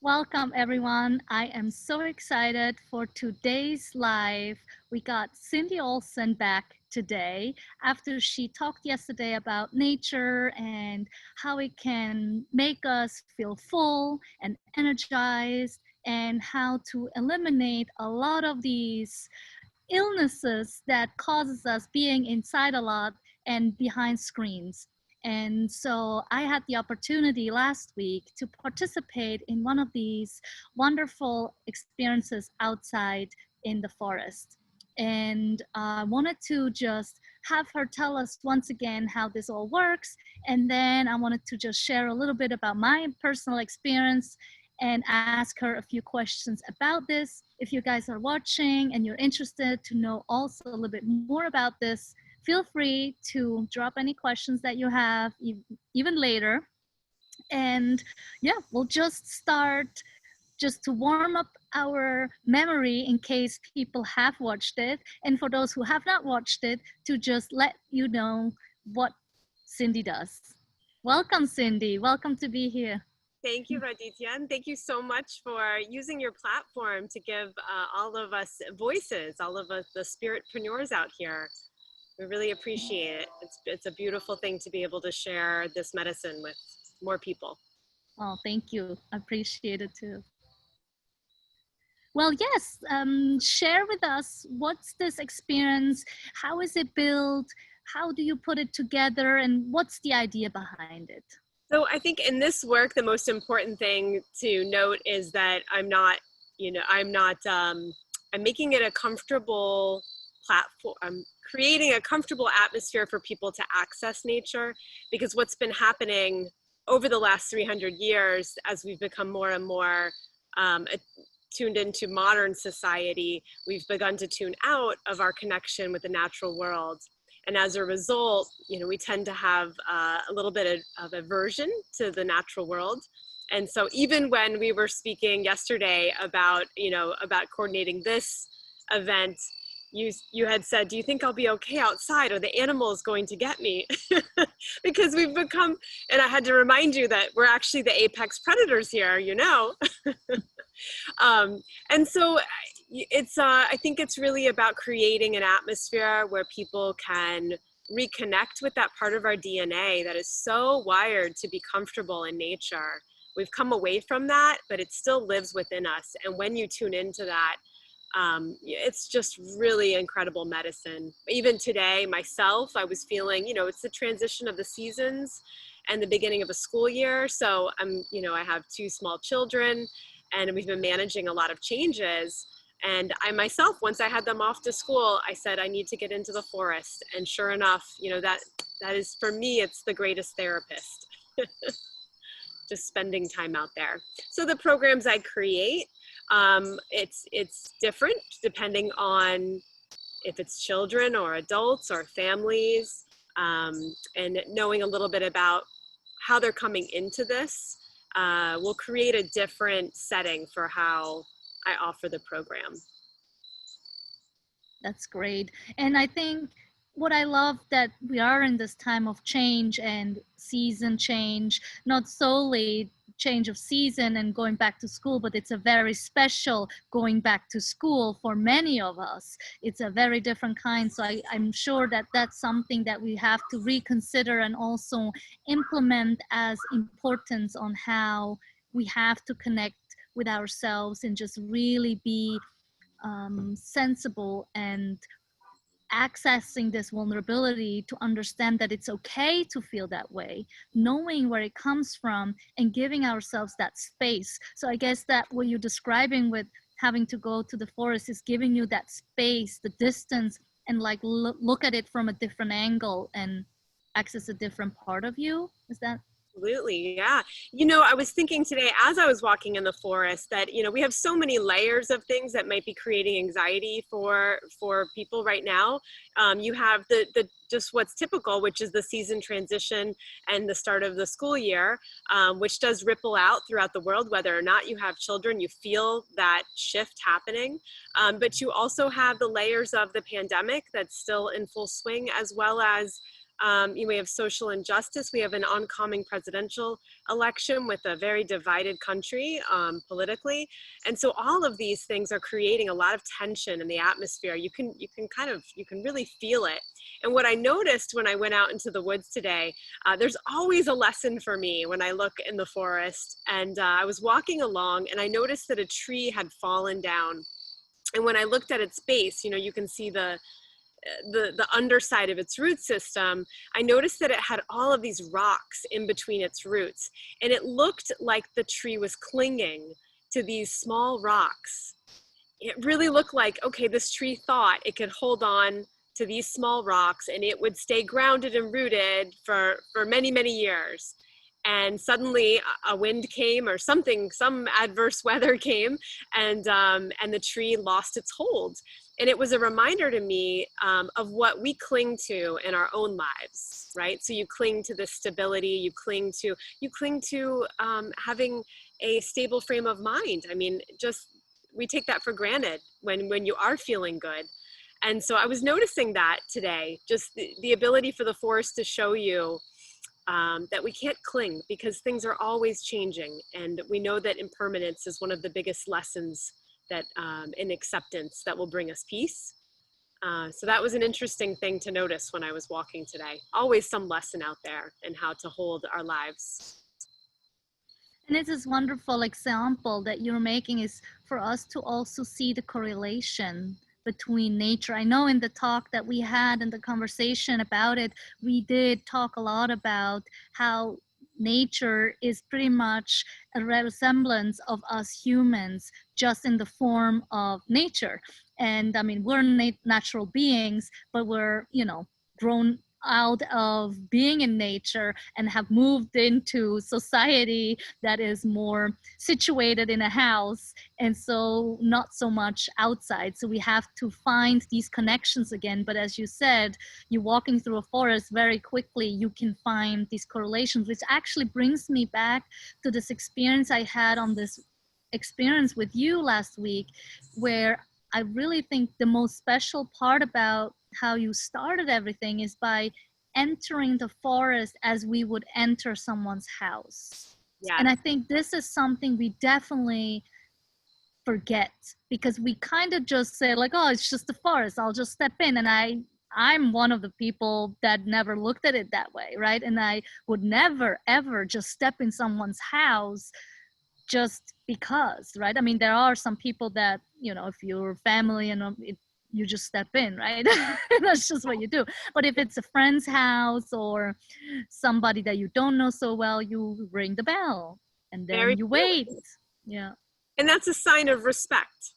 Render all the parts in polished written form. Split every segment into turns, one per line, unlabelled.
Welcome, everyone. I am so excited for today's live. We got Cindy Olsen back today after she talked yesterday about nature and how it can make us feel full and energized, and how to eliminate a lot of these illnesses that causes us being inside a lot and behind screens. And so I had the opportunity last week to participate in one of these wonderful experiences outside in the forest. And I wanted to just have her tell us once again how this all works. And then I wanted to just share a little bit about my personal experience and ask her a few questions about this. If you guys are watching and you're interested to know also a little bit more about this, feel free to drop any questions that you have even later. And yeah, we'll just start just to warm up our memory in case people have watched it. And for those who have not watched it, to just let you know what Cindy does. Welcome, Cindy. Welcome to be here.
Thank you, Raditya, and thank you so much for using your platform to give all of us voices, all of us, the spiritpreneurs out here. We really appreciate it. It's a beautiful thing to be able to share this medicine with more people.
Oh, thank you. I appreciate it too. Well, yes, share with us, what's this experience? How is it built? How do you put it together? And what's the idea behind it?
So I think in this work, the most important thing to note is that I'm making it a comfortable platform. I'm creating a comfortable atmosphere for people to access nature, because what's been happening over the last 300 years, as we've become more and more tuned into modern society, we've begun to tune out of our connection with the natural world. And as a result, we tend to have a little bit of aversion to the natural world. And so even when we were speaking yesterday about coordinating this event, you had said, do you think I'll be okay outside? Are the animals going to get me? Because we've become, and I had to remind you that we're actually the apex predators here, and so I think it's really about creating an atmosphere where people can reconnect with that part of our DNA that is so wired to be comfortable in nature. We've come away from that, but it still lives within us. And when you tune into that, it's just really incredible medicine. Even today, myself, I was feeling, it's the transition of the seasons and the beginning of a school year. So I have 2 small children, and we've been managing a lot of changes. And I myself, once I had them off to school, I said, I need to get into the forest. And sure enough, that is, for me, it's the greatest therapist. Just spending time out there. So the programs I create, it's different depending on if it's children or adults or families, and knowing a little bit about how they're coming into this will create a different setting for how I offer the program.
That's great. And I think what I love that we are in this time of change and season change, not solely change of season and going back to school, but it's a very special going back to school for many of us. It's a very different kind. So I'm sure that that's something that we have to reconsider and also implement as importance on how we have to connect with ourselves and just really be sensible and accessing this vulnerability to understand that it's okay to feel that way, knowing where it comes from and giving ourselves that space. So I guess that what you're describing with having to go to the forest is giving you that space, the distance, and like look at it from a different angle and access a different part of you. Is that?
Absolutely, yeah. I was thinking today as I was walking in the forest that, we have so many layers of things that might be creating anxiety for people right now. You have the just what's typical, which is the season transition and the start of the school year, which does ripple out throughout the world. Whether or not you have children, you feel that shift happening. But you also have the layers of the pandemic that's still in full swing, as well as We have social injustice. We have an oncoming presidential election with a very divided country politically. And so all of these things are creating a lot of tension in the atmosphere. You can really feel it. And what I noticed when I went out into the woods today, there's always a lesson for me when I look in the forest. And I was walking along and I noticed that a tree had fallen down. And when I looked at its base, you can see the underside of its root system. I noticed that it had all of these rocks in between its roots, and it looked like the tree was clinging to these small rocks. It really looked like, okay, this tree thought it could hold on to these small rocks and it would stay grounded and rooted for many, many years. And suddenly a wind came or something, some adverse weather came, and the tree lost its hold. And it was a reminder to me of what we cling to in our own lives, right? So you cling to the stability, you cling to having a stable frame of mind. I mean, we take that for granted when you are feeling good. And so I was noticing that today, just the ability for the forest to show you that we can't cling because things are always changing. And we know that impermanence is one of the biggest lessons that in acceptance that will bring us peace. So that was an interesting thing to notice when I was walking today. Always some lesson out there in how to hold our lives.
And it's this wonderful example that you're making is for us to also see the correlation between nature. I know in the talk that we had and the conversation about it, we did talk a lot about how nature is pretty much a resemblance of us humans, just in the form of nature. And I mean, we're natural beings, but we're, grown out of being in nature and have moved into society that is more situated in a house, and so not so much outside. So we have to find these connections again. But as you said, you're walking through a forest, very quickly you can find these correlations, which actually brings me back to this experience I had on this experience with you last week, where I really think the most special part about how you started everything is by entering the forest as we would enter someone's house.
Yeah.
And I think this is something we definitely forget, because we kind of just say like, oh, it's just the forest, I'll just step in. And I'm one of the people that never looked at it that way, right? And I would never, ever just step in someone's house just because, right? I mean, there are some people that, if you're family and you just step in, right? That's just what you do. But if it's a friend's house or somebody that you don't know so well, you ring the bell and then you wait. Yeah.
And that's a sign of respect,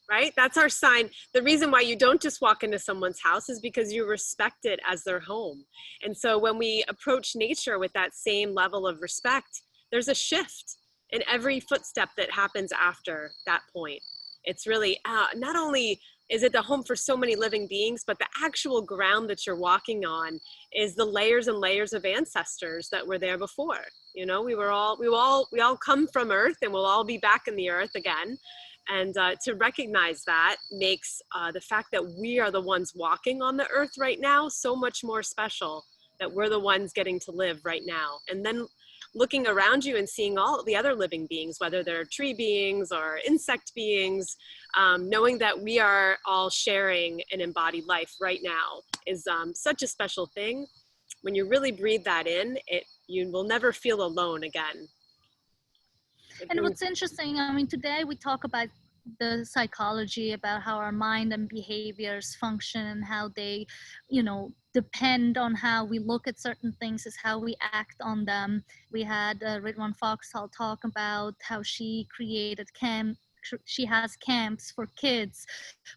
right? That's our sign. The reason why you don't just walk into someone's house is because you respect it as their home. And so when we approach nature with that same level of respect, there's a shift in every footstep that happens after that point. It's really, not only is it the home for so many living beings, but the actual ground that you're walking on is the layers and layers of ancestors that were there before. We all come from earth, and we'll all be back in the earth again. And to recognize that makes the fact that we are the ones walking on the earth right now so much more special, that we're the ones getting to live right now. And then looking around you and seeing all the other living beings, whether they're tree beings or insect beings, knowing that we are all sharing an embodied life right now is such a special thing. When you really breathe that in, you will never feel alone again.
And what's interesting, I mean, today we talk about the psychology, about how our mind and behaviors function and how they, depend on how we look at certain things is how we act on them. We had Ridwan Foxhall talk about how she has camps for kids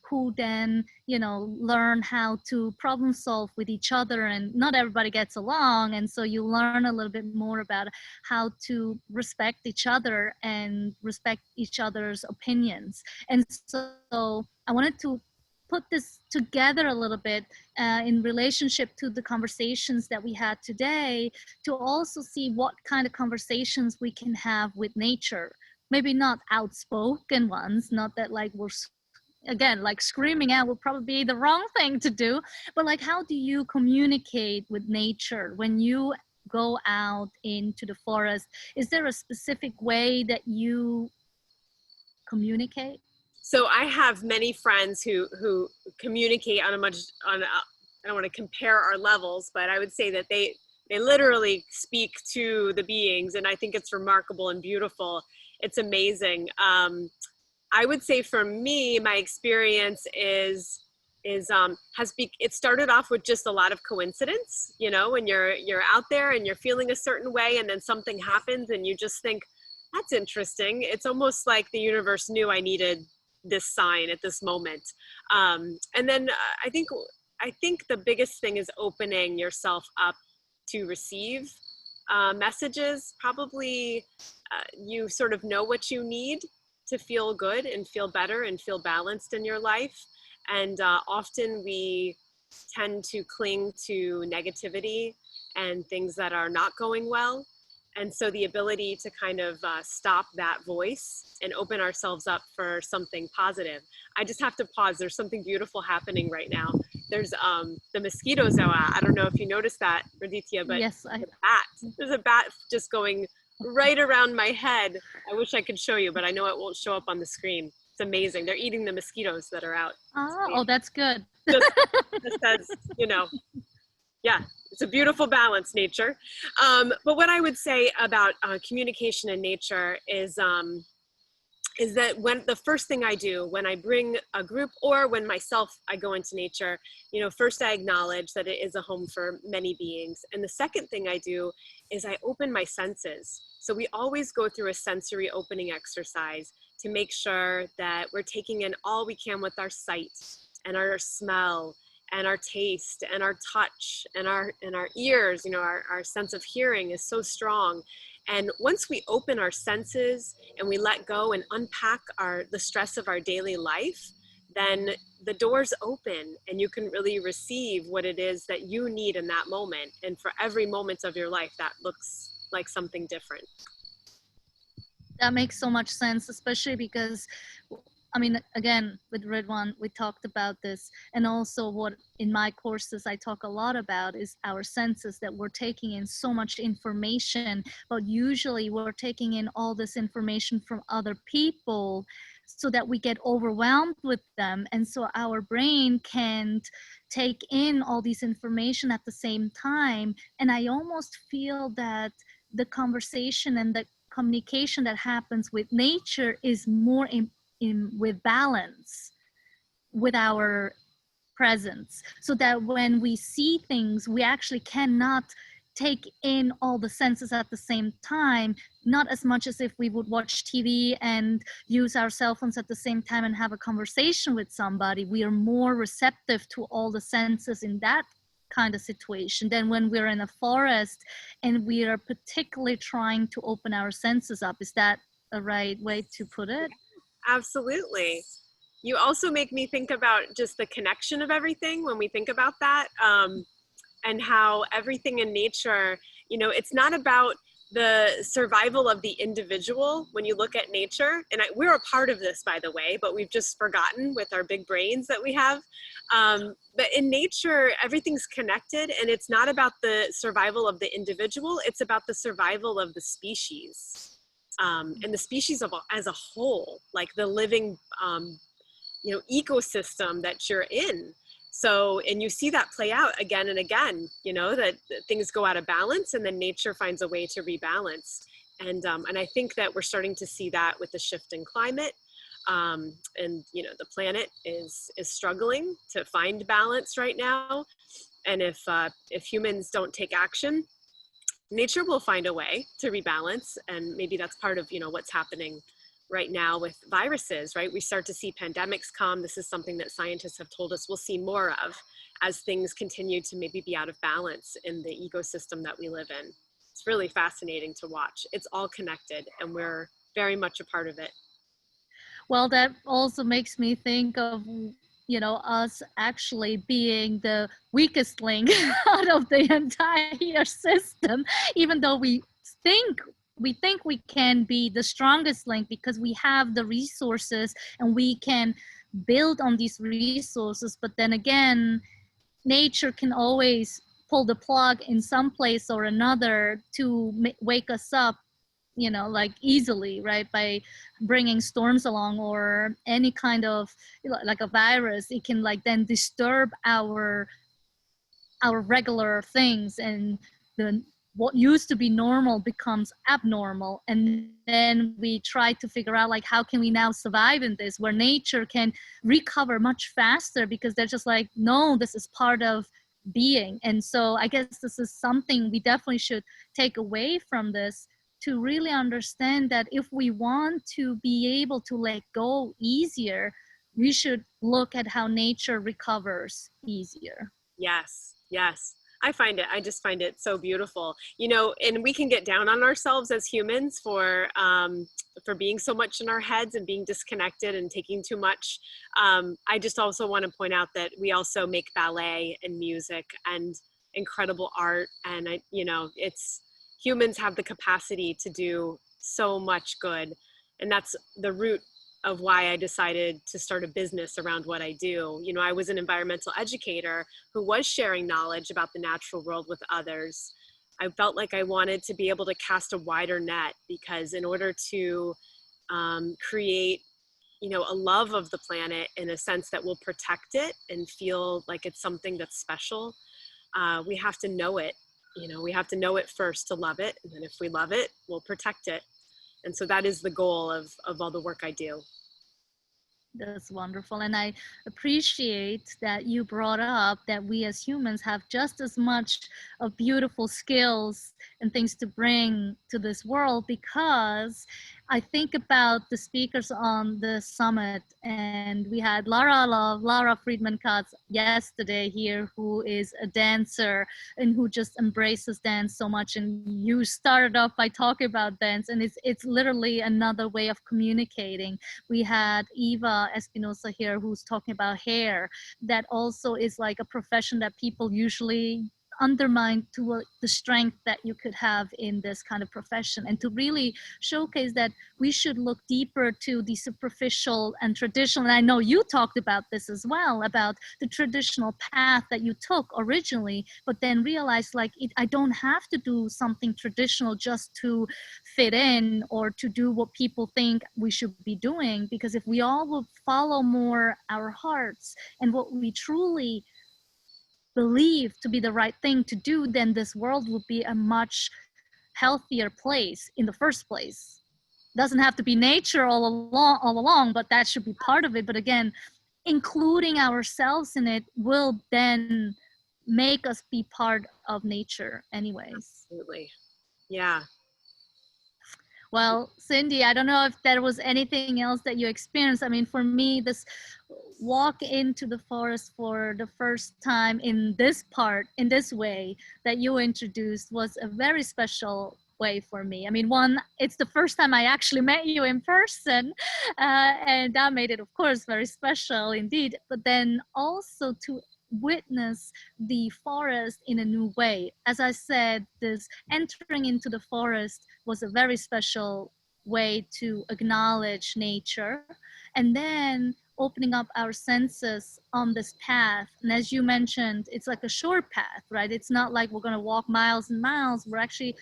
who then, learn how to problem solve with each other, and not everybody gets along. And so you learn a little bit more about how to respect each other and respect each other's opinions. And so I wanted to put this together a little bit in relationship to the conversations that we had today, to also see what kind of conversations we can have with nature. Maybe not outspoken ones, not that like we're again, like screaming out would probably be the wrong thing to do, but like how do you communicate with nature when you go out into the forest? Is there a specific way that you communicate?
So I have many friends who communicate on a much on a, I don't want to compare our levels, but I would say that they literally speak to the beings, and I think it's remarkable and beautiful. It's amazing. I would say for me, my experience it started off with just a lot of coincidence. You know, when you're out there and you're feeling a certain way, and then something happens, and you just think, that's interesting. It's almost like the universe knew I needed this sign at this moment. And then I think the biggest thing is opening yourself up to receive messages. Probably you sort of know what you need to feel good and feel better and feel balanced in your life. And often we tend to cling to negativity and things that are not going well. And so the ability to kind of stop that voice and open ourselves up for something positive. I just have to pause. There's something beautiful happening right now. There's the mosquitoes are out. I don't know if you noticed that, Raditya, but
Yes,
there's a bat just going right around my head. I wish I could show you, but I know it won't show up on the screen. It's amazing. They're eating the mosquitoes that are out.
oh, that's good.
Just as, you know, yeah, it's a beautiful balance, nature. But what I would say about communication in nature is that when the first thing I do when I bring a group or when myself I go into nature, you know, first I acknowledge that it is a home for many beings. And the second thing I do is I open my senses. So we always go through a sensory opening exercise to make sure that we're taking in all we can with our sight and our smell and our taste and our touch and our ears. You know, our sense of hearing is so strong. And once we open our senses and we let go and unpack the stress of our daily life, then the doors open and you can really receive what it is that you need in that moment. And for every moment of your life, that looks like something different.
That makes so much sense, especially because, I mean, again, with Ridwan, we talked about this. And also what in my courses I talk a lot about is our senses, that we're taking in so much information, but usually we're taking in all this information from other people so that we get overwhelmed with them. And so our brain can't take in all these information at the same time. And I almost feel that the conversation and the communication that happens with nature is more with balance with our presence, so that when we see things we actually cannot take in all the senses at the same time, not as much as if we would watch TV and use our cell phones at the same time and have a conversation with somebody. We are more receptive to all the senses in that kind of situation than when we're in a forest and we are particularly trying to open our senses up. Is that a right way to put it?
Absolutely. You also make me think about just the connection of everything when we think about that, and how everything in nature, you know, it's not about the survival of the individual when you look at nature. And we're a part of this, by the way, but we've just forgotten with our big brains that we have. But in nature, everything's connected, and it's not about the survival of the individual, it's about the survival of the species. And the species as a whole, like the living, you know, ecosystem that you're in. So, and you see that play out again and again, you know, that things go out of balance and then nature finds a way to rebalance. And I think that we're starting to see that with the shift in climate. And, you know, the planet is struggling to find balance right now. And if humans don't take action, nature will find a way to rebalance. And maybe that's part of, you know, what's happening right now with viruses, right? We start to see pandemics come. This is something that scientists have told us we'll see more of as things continue to maybe be out of balance in the ecosystem that we live in. It's really fascinating to watch. It's all connected and we're very much a part of it.
Well, that also makes me think of, you know, us actually being the weakest link out of the entire system, even though we think we think we can be the strongest link because we have the resources and we can build on these resources. But then again, nature can always pull the plug in some place or another to wake us up, like easily, right? By bringing storms along or any kind of, like a virus, it can like then disturb our regular things, and the what used to be normal becomes abnormal. And then we try to figure out like how can we now survive in this, where nature can recover much faster because they're just like, no, this is part of being. And so I guess this is something we definitely should take away from this, to really understand that if we want to be able to let go easier, we should look at how nature recovers easier.
Yes, yes. I just find it so beautiful, and we can get down on ourselves as humans for being so much in our heads and being disconnected and taking too much. I just also want to point out that we also make ballet and music and incredible art. And it's, humans have the capacity to do so much good. And that's the root of why I decided to start a business around what I do. I was an environmental educator who was sharing knowledge about the natural world with others. I felt like I wanted to be able to cast a wider net, because in order to create, a love of the planet in a sense that will protect it and feel like it's something that's special, we have to know it. We have to know it first to love it. And then if we love it, we'll protect it. And so that is the goal of all the work I do.
That's wonderful. And I appreciate that you brought up that we as humans have just as much of beautiful skills and things to bring to this world, because I think about the speakers on the summit, and we had Lara Friedman Katz yesterday here, who is a dancer and who just embraces dance so much. And you started off by talking about dance, and it's literally another way of communicating. We had Eva Espinosa here, who's talking about hair. That also is like a profession that people usually undermine to the strength that you could have in this kind of profession, and to really showcase that we should look deeper to the superficial and traditional. And I know you talked about this as well, about the traditional path that you took originally, but then realized like I don't have to do something traditional just to fit in or to do what people think we should be doing. Because if we all would follow more our hearts and what we truly believe to be the right thing to do, then this world would be a much healthier place in the first place. Doesn't have to be nature all along, but that should be part of it. But again, including ourselves in it will then make us be part of nature anyways.
Absolutely. Yeah.
Well, Cindy, I don't know if there was anything else that you experienced. I mean, for me, this walk into the forest for the first time in this way that you introduced, was a very special way for me. I mean, one, it's the first time I actually met you in person, and that made it, of course, very special indeed. But then also to witness the forest in a new way. As I said, this entering into the forest was a very special way to acknowledge nature, and then opening up our senses on this path. And as you mentioned, it's like a short path, right? It's not like we're going to walk miles and miles. We're actually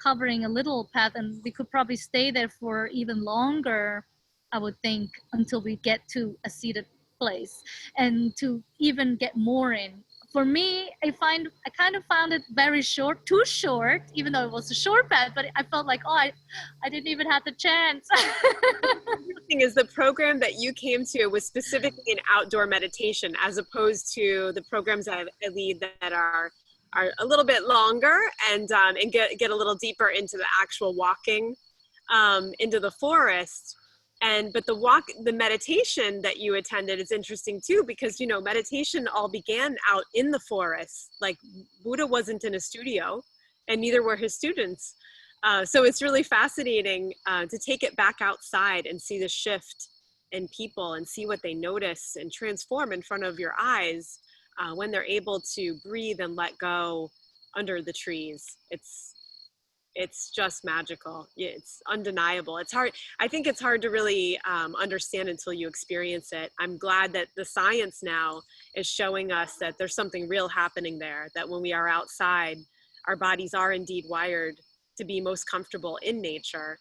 covering a little path, and we could probably stay there for even longer, I would think, until we get to a seated place, and to even get more in. For me, I kind of found it very short, too short, even though it was a short path, but I felt like, I didn't even have the chance.
The thing is, the program that you came to was specifically an outdoor meditation, as opposed to the programs that I lead that are a little bit longer and get a little deeper into the actual walking into the forest. But the meditation that you attended is interesting too, because meditation all began out in the forest. Like, Buddha wasn't in a studio, and neither were his students. So it's really fascinating to take it back outside and see the shift in people and see what they notice and transform in front of your eyes when they're able to breathe and let go under the trees. it's just magical. It's undeniable. It's hard. I think it's hard to really understand until you experience it. I'm glad that the science now is showing us that there's something real happening there, that when we are outside, our bodies are indeed wired to be most comfortable in nature.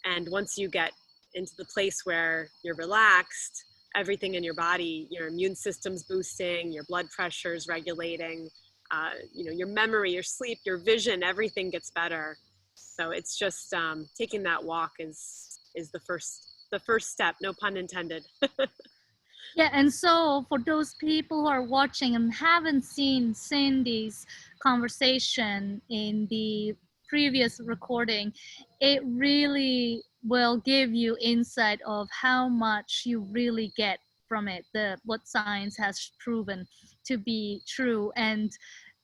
And once you get into the place where you're relaxed, everything in your body, your immune system's boosting, your blood pressure's regulating, your memory, your sleep, your vision, everything gets better. So it's just taking that walk is the first step, no pun intended.
Yeah, and so for those people who are watching and haven't seen Cindy's conversation in the previous recording, it really will give you insight of how much you really get from it, the what science has proven to be true. And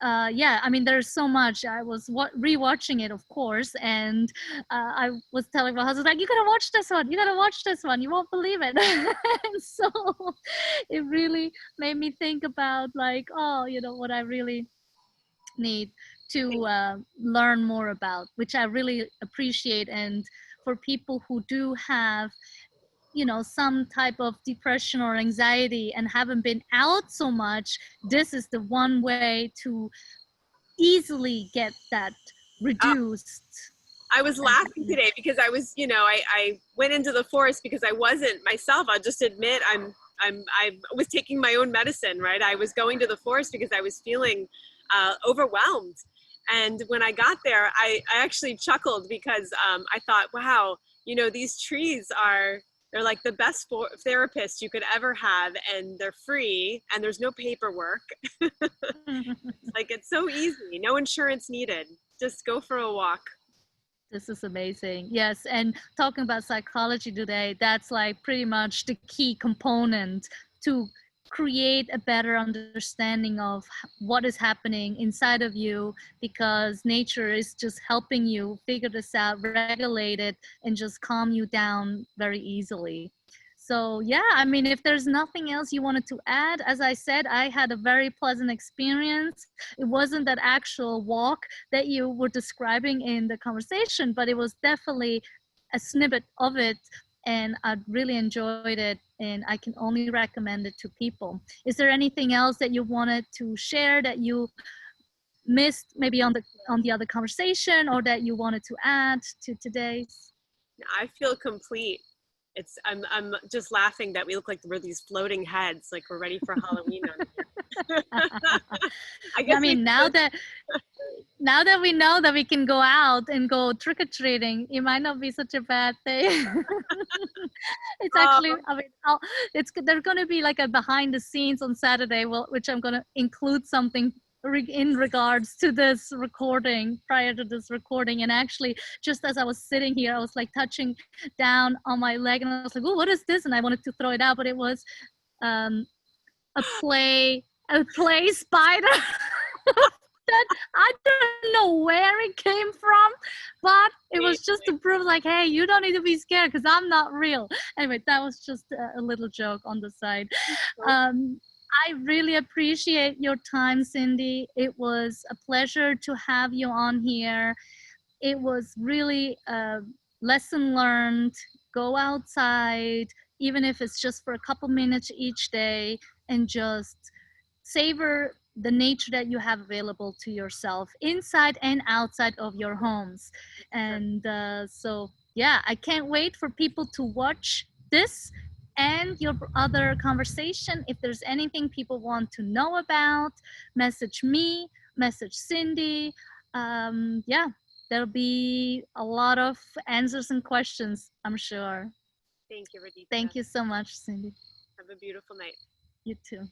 yeah, I mean, there's so much. I was rewatching it, of course, and I was telling my husband, like, you gotta watch this one. You gotta watch this one. You won't believe it. And so it really made me think about, like, oh, what I really need to learn more about, which I really appreciate. And for people who do have some type of depression or anxiety and haven't been out so much, this is the one way to easily get that reduced.
I was laughing today because I was, I went into the forest because I wasn't myself. I'll just admit I was taking my own medicine, right? I was going to the forest because I was feeling overwhelmed. And when I got there, I actually chuckled because I thought, wow, these trees they're like the best therapists you could ever have, and they're free and there's no paperwork. Like, it's so easy, no insurance needed. Just go for a walk.
This is amazing. Yes, and talking about psychology today, that's like pretty much the key component to create a better understanding of what is happening inside of you, because nature is just helping you figure this out, regulate it, and just calm you down very easily. So yeah, I mean, if there's nothing else you wanted to add, as I said, I had a very pleasant experience. It wasn't that actual walk that you were describing in the conversation, but it was definitely a snippet of it, and I really enjoyed it, and I can only recommend it to people. Is there anything else that you wanted to share that you missed maybe on the other conversation, or that you wanted to add to today's?
I feel complete. I'm just laughing that we look like we're these floating heads, like we're ready for Halloween.
I mean, now that we know that we can go out and go trick-or-treating, it might not be such a bad thing. It's actually, I mean, there's going to be like a behind the scenes on Saturday, which I'm going to include something in regards to this recording, prior to this recording. And actually, just as I was sitting here, I was like touching down on my leg, and I was like, oh, what is this? And I wanted to throw it out, but it was a play spider. That I don't know where it came from, but it was just to prove, like, hey, you don't need to be scared because I'm not real. Anyway, that was just a little joke on the side. I really appreciate your time, Cindy. It was a pleasure to have you on here. It was really a lesson learned. Go outside, even if it's just for a couple minutes each day, and just savor the nature that you have available to yourself inside and outside of your homes. And so yeah, I can't wait for people to watch this and your other conversation. If there's anything people want to know about, message me, message Cindy. Yeah, there'll be a lot of answers and questions, I'm sure.
Thank you, Radhika.
Thank you so much, Cindy.
Have a beautiful night.
You too.